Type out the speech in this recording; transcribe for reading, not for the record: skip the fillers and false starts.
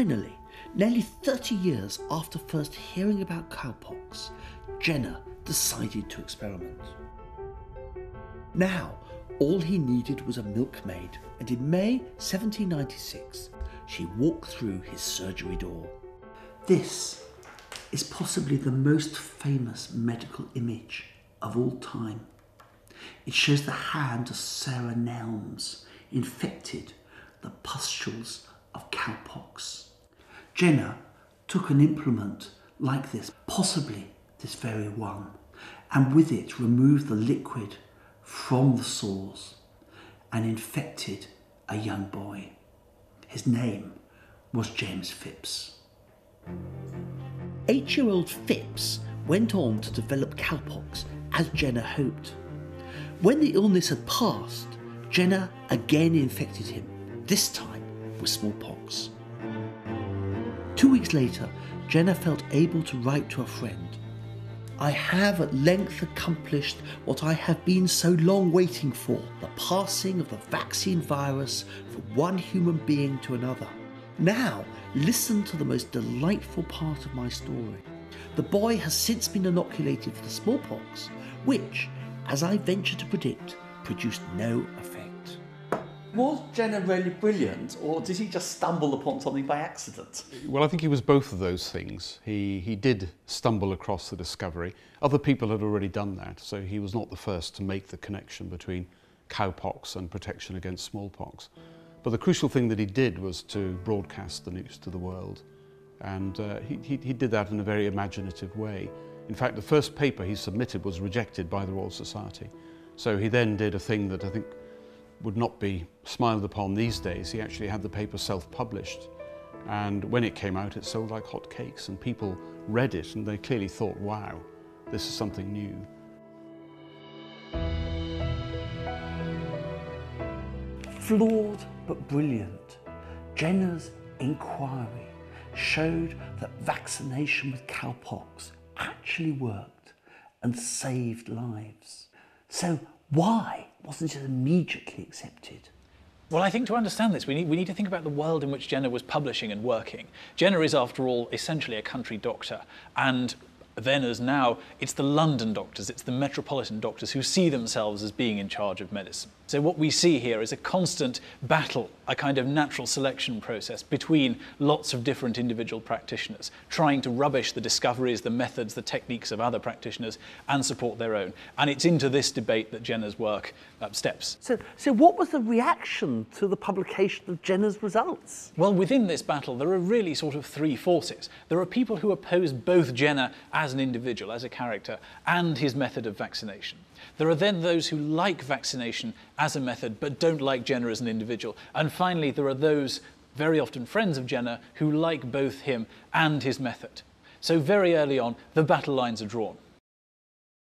Finally, nearly 30 years after first hearing about cowpox, Jenner decided to experiment. Now, all he needed was a milkmaid, and in May 1796, she walked through his surgery door. This is possibly the most famous medical image of all time. It shows the hand of Sarah Nelmes, infected the pustules of cowpox. Jenner took an implement like this, possibly this very one, and with it removed the liquid from the sores and infected a young boy. His name was James Phipps. 8-year-old Phipps went on to develop cowpox as Jenner hoped. When the illness had passed, Jenner again infected him, this time with smallpox. 2 weeks later, Jenner felt able to write to a friend. "I have at length accomplished what I have been so long waiting for, the passing of the vaccine virus from one human being to another. Now, listen to the most delightful part of my story. The boy has since been inoculated for the smallpox, which, as I venture to predict, produced no effect." Was Jenner really brilliant, or did he just stumble upon something by accident? Well, I think he was both of those things. He did stumble across the discovery. Other people had already done that, so he was not the first to make the connection between cowpox and protection against smallpox. But the crucial thing that he did was to broadcast the news to the world. And he did that in a very imaginative way. In fact, the first paper he submitted was rejected by the Royal Society. So he then did a thing that I think would not be smiled upon these days. He actually had the paper self-published. And when it came out, it sold like hotcakes, and people read it and they clearly thought, wow, this is something new. Flawed but brilliant, Jenner's inquiry showed that vaccination with cowpox actually worked and saved lives. So why wasn't it immediately accepted? Well, I think to understand this, we need to think about the world in which Jenner was publishing and working. Jenner is, after all, essentially a country doctor, and then as now, it's the London doctors, it's the metropolitan doctors who see themselves as being in charge of medicine. So what we see here is a constant battle, a kind of natural selection process between lots of different individual practitioners, trying to rubbish the discoveries, the methods, the techniques of other practitioners and support their own. And it's into this debate that Jenner's work steps. So what was the reaction to the publication of Jenner's results? Well, within this battle, there are really sort of three forces. There are people who oppose both Jenner as an individual, as a character, and his method of vaccination. There are then those who like vaccination as a method but don't like Jenner as an individual. And finally, there are those, very often friends of Jenner, who like both him and his method. So very early on, the battle lines are drawn.